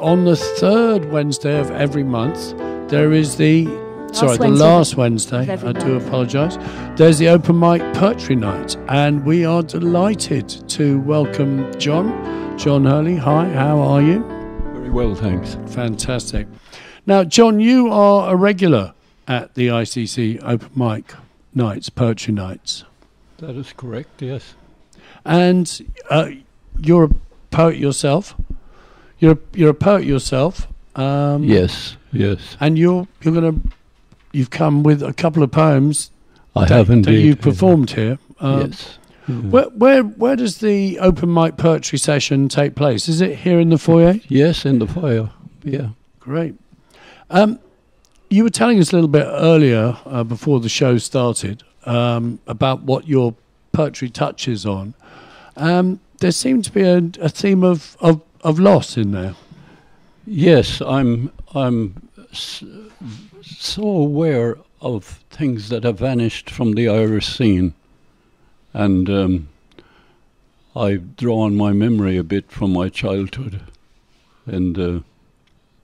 on the third Wednesday of every month, there is the last Wednesday, I do apologise. There's the open mic poetry night, and we are delighted to welcome John Hurley. Hi, how are you? Very well, thanks. Fantastic. Now, John, you are a regular at the ICC open mic nights, poetry nights. That is correct, yes. And you're a poet yourself. You're a poet yourself. Yes. And you've come with a couple of poems. I have indeed. That you've performed here. Yes. Where does the open mic poetry session take place? Is it here in the foyer? Yes, in the foyer. Yeah. Great. You were telling us a little bit earlier, before the show started, about what your poetry touches on. There seemed to be a theme of loss in there. Yes, I'm so aware of things that have vanished from the Irish scene, and I've drawn my memory a bit from my childhood and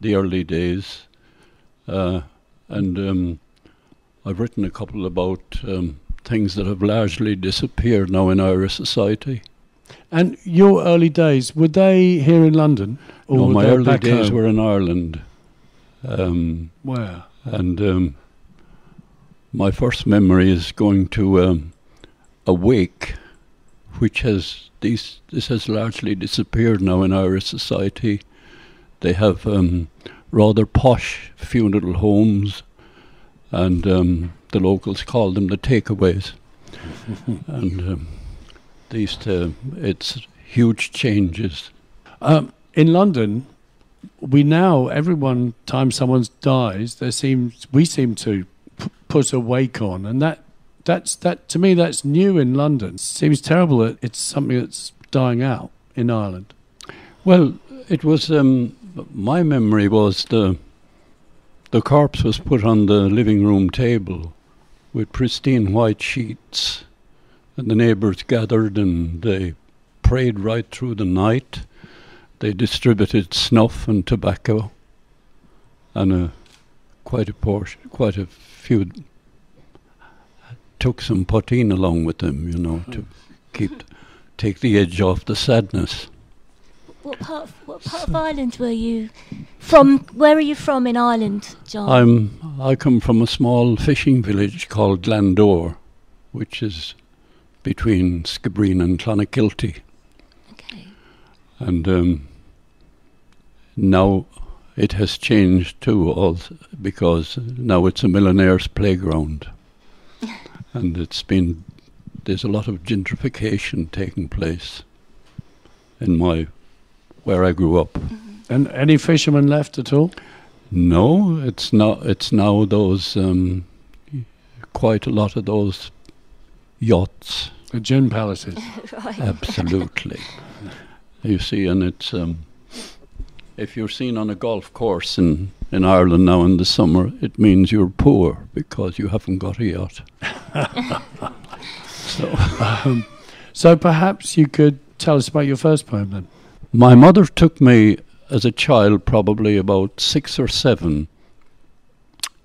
the early days, and I've written a couple about things that have largely disappeared now in Irish society. And your early days, were they here in London? Or no, my early days home? were in Ireland. Where? And my first memory is going to a wake, which this has largely disappeared now in Irish society. They have rather posh funeral homes, and the locals call them the takeaways. And it's huge changes. In London, every time someone dies, we seem to put a wake on, and that to me that's new in London. It seems terrible that it's something that's dying out in Ireland. Well, it was my memory was the corpse was put on the living room table with pristine white sheets, and the neighbours gathered and they prayed right through the night. They distributed snuff and tobacco, and quite a few took some poteen along with them, to take the edge off the sadness. What part of Ireland were you from? Where are you from in Ireland, John? I come from a small fishing village called Glandore, which is between Skibbereen and Clonakilty. Okay. And now it has changed too, also, because now it's a millionaire's playground. And there's a lot of gentrification taking place in where I grew up. Mm-hmm. And any fishermen left at all? No, it's now those quite a lot of those yachts. The gin palaces. Right. Absolutely. You see, and it's if you're seen on a golf course in Ireland now in the summer, it means you're poor because you haven't got a yacht. So perhaps you could tell us about your first poem then. My mother took me as a child, probably about 6 or 7,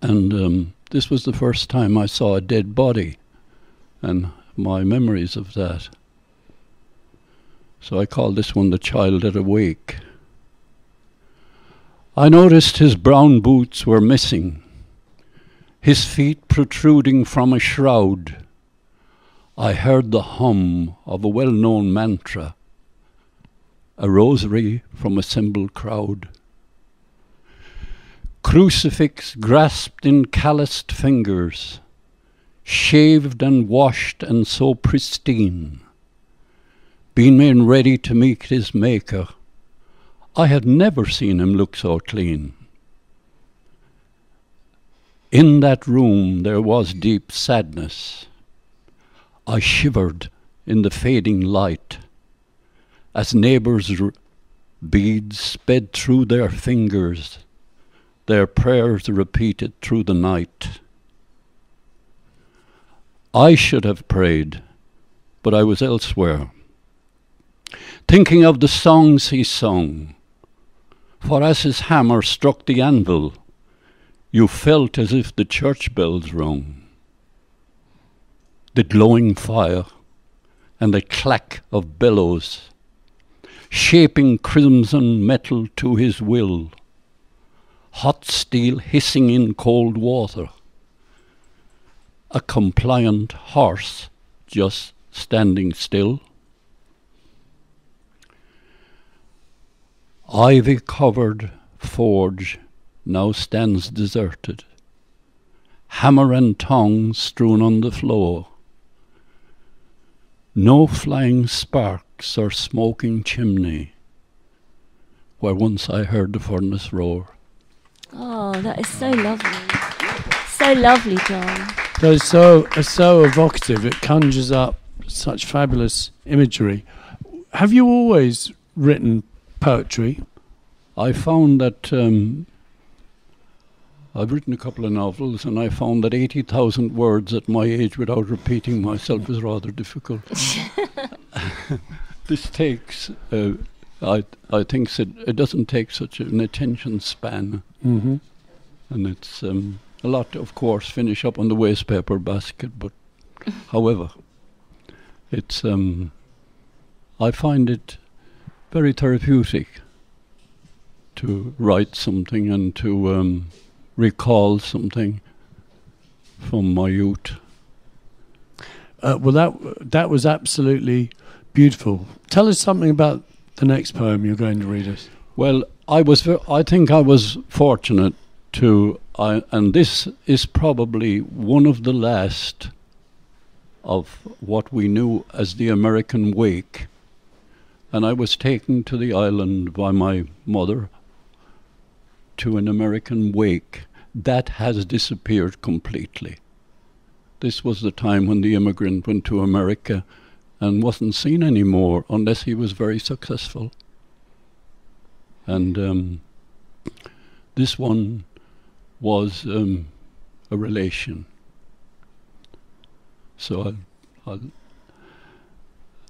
and this was the first time I saw a dead body, and my memories of that. So I call this one The Child at a Wake. I noticed his brown boots were missing, his feet protruding from a shroud. I heard the hum of a well-known mantra, a rosary from a cymbal crowd. Crucifix grasped in calloused fingers, shaved and washed and so pristine, been made ready to meet his maker. I had never seen him look so clean. In that room there was deep sadness. I shivered in the fading light as neighbours' beads sped through their fingers, their prayers repeated through the night. I should have prayed, but I was elsewhere, thinking of the songs he sung, For as his hammer struck the anvil, you felt as if the church bells rung. The glowing fire and the clack of bellows, shaping crimson metal to his will, hot steel hissing in cold water, a compliant horse just standing still. Ivy-covered forge now stands deserted, hammer and tongs strewn on the floor. No flying sparks or smoking chimney, where once I heard the furnace roar. Oh, that is so lovely. So lovely, John. That is so evocative. It conjures up such fabulous imagery. Have you always written poetry? I found that I've written a couple of novels, and I found that 80,000 words at my age without repeating myself is rather difficult. This takes, I think it doesn't take such an attention span. Mm-hmm. And it's a lot, of course, finish up on the wastepaper basket, but however, it's I find it very therapeutic to write something and to recall something from my youth. Well, that was absolutely beautiful. Tell us something about the next poem you're going to read us. Well, I think I was fortunate to, and this is probably one of the last of what we knew as the American wake. And I was taken to the island by my mother to an American wake that has disappeared completely. This was the time when the immigrant went to America and wasn't seen anymore unless he was very successful. And this one was a relation. So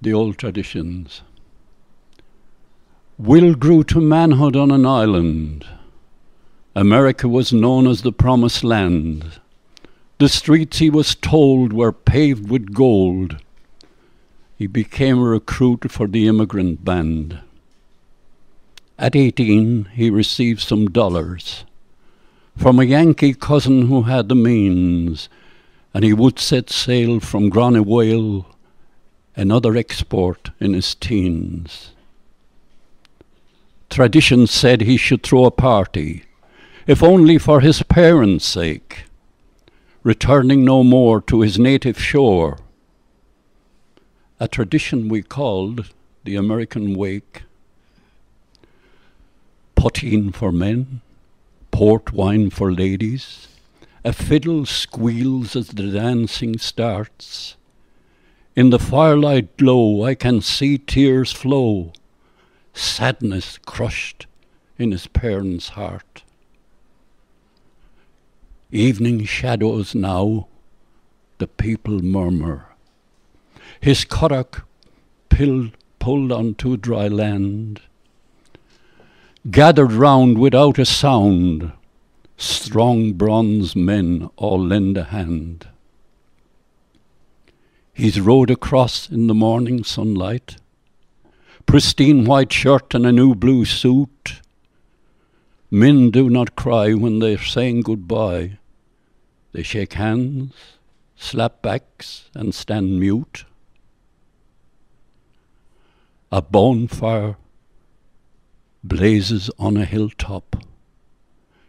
the old traditions. Will grew to manhood on an island. America was known as the Promised Land. The streets, he was told, were paved with gold. He became a recruit for the immigrant band. At 18, he received some dollars from a Yankee cousin who had the means, and he would set sail from Granny-Whale, another export in his teens. Tradition said he should throw a party, if only for his parents' sake, returning no more to his native shore. A tradition we called the American wake. Poteen for men, port wine for ladies, a fiddle squeals as the dancing starts. In the firelight glow I can see tears flow, sadness crushed in his parents' heart. Evening shadows now, the people murmur. His cuddock pulled onto dry land. Gathered round without a sound, strong bronze men all lend a hand. He's rowed across in the morning sunlight, pristine white shirt and a new blue suit. Men do not cry when they're saying goodbye. They shake hands, slap backs, and stand mute. A bonfire blazes on a hilltop,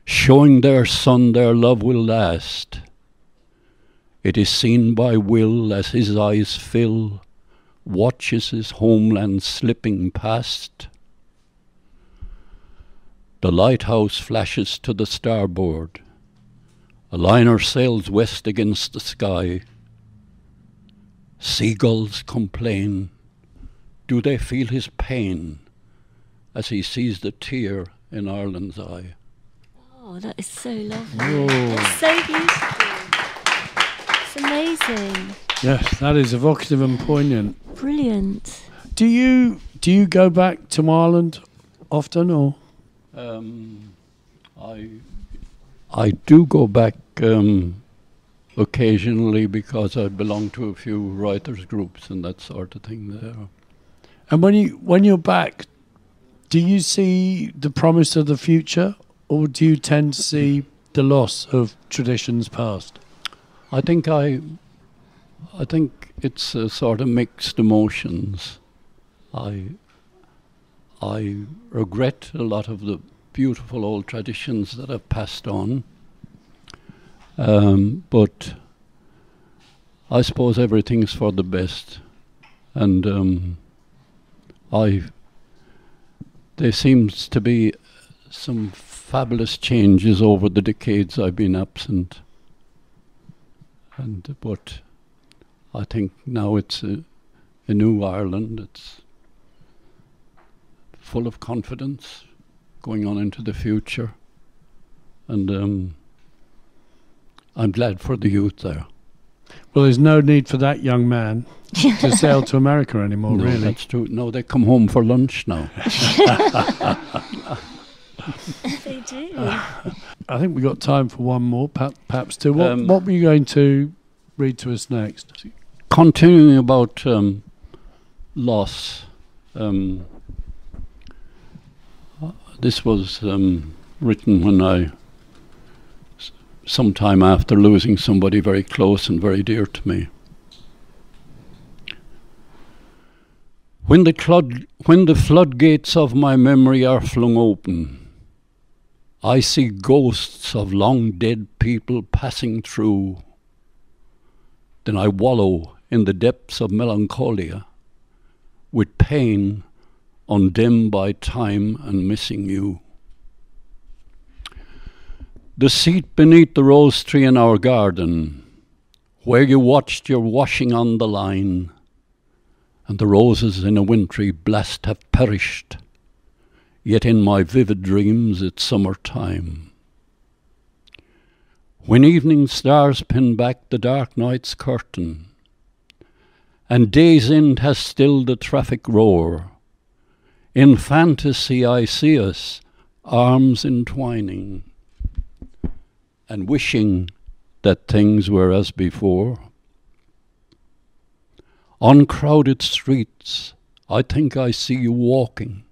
showing their son their love will last. It is seen by Will as his eyes fill, watches his homeland slipping past. The lighthouse flashes to the starboard. A liner sails west against the sky. Seagulls complain. Do they feel his pain as he sees the tear in Ireland's eye? Oh, that is so lovely. Oh. It's so beautiful. It's amazing. Yes, that is evocative and poignant. Brilliant. Do you go back to Ireland often, or? I do go back occasionally because I belong to a few writers' groups and that sort of thing there. And when you're back, do you see the promise of the future, or do you tend to see the loss of traditions past? I think it's a sort of mixed emotions. I regret a lot of the beautiful old traditions that have passed on, but I suppose everything's for the best, and there seems to be some fabulous changes over the decades I've been absent, but I think now it's a new Ireland. It's full of confidence going on into the future, and I'm glad for the youth there. Well, there's no need for that young man to sail to America anymore, no, really. That's true. No, they come home for lunch now. They do. I think we've got time for one more, perhaps two. What were you going to read to us next? Continuing about loss. This was written when sometime after losing somebody very close and very dear to me. When the floodgates of my memory are flung open, I see ghosts of long dead people passing through. Then I wallow in the depths of melancholia, with pain undimmed by time and missing you. The seat beneath the rose tree in our garden, where you watched your washing on the line, and the roses in a wintry blast have perished, yet in my vivid dreams it's summer time. When evening stars pin back the dark night's curtain, and day's end has stilled the traffic roar, in fantasy I see us, arms entwining, and wishing that things were as before. On crowded streets, I think I see you walking.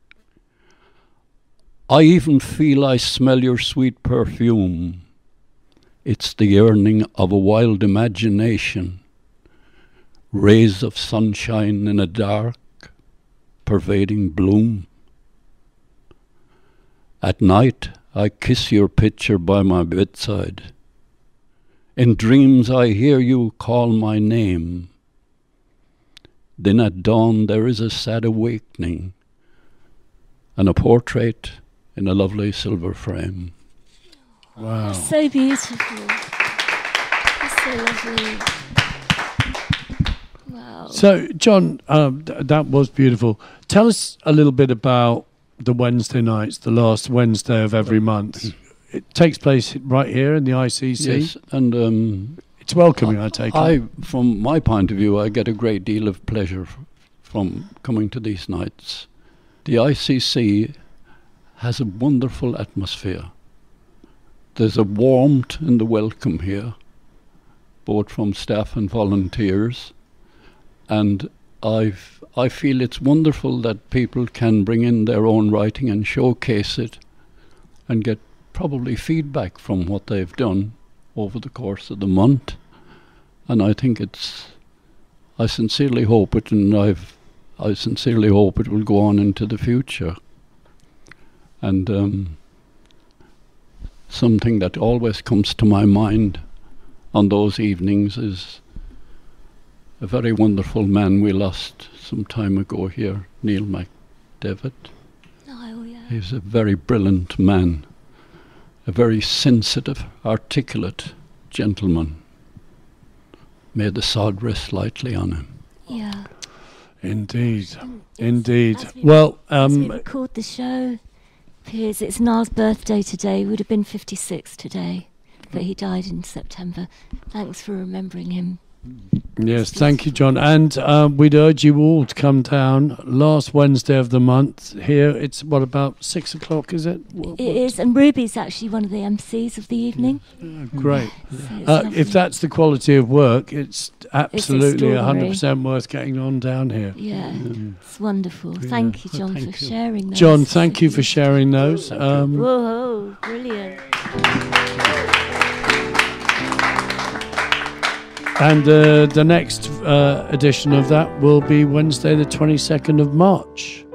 I even feel I smell your sweet perfume. It's the yearning of a wild imagination, rays of sunshine in a dark, pervading bloom. At night, I kiss your picture by my bedside. In dreams, I hear you call my name. Then at dawn, there is a sad awakening, and a portrait in a lovely silver frame. Wow. That's so beautiful. That's so lovely. Wow. So, John, that was beautiful. Tell us a little bit about the Wednesday nights, the last Wednesday of every month. It takes place right here in the ICC. Yes, and it's welcoming, I take it. From my point of view, I get a great deal of pleasure from coming to these nights. The ICC has a wonderful atmosphere. There's a warmth in the welcome here, both from staff and volunteers, and I feel it's wonderful that people can bring in their own writing and showcase it and get probably feedback from what they've done over the course of the month. And I think I sincerely hope it, and I sincerely hope it will go on into the future. And something that always comes to my mind on those evenings is a very wonderful man we lost some time ago here, Neil MacDevitt. Oh, yeah. He's a very brilliant man, a very sensitive, articulate gentleman. May the sod rest lightly on him. Yeah. Indeed. As we record the show, Piers, it's Niall's birthday today. He would have been 56 today, but he died in September. Thanks for remembering him. Yes, thank you, John. And we'd urge you all to come down last Wednesday of the month here. It's, what, about 6 o'clock, is it? It is, and Ruby's actually one of the MCs of the evening. Great. So if that's the quality of work, it's absolutely 100% worth getting on down here. Yeah, it's wonderful. Thank you, John, for sharing those. John, thank you for sharing those. Whoa, brilliant. And the next edition of that will be Wednesday the 22nd of March.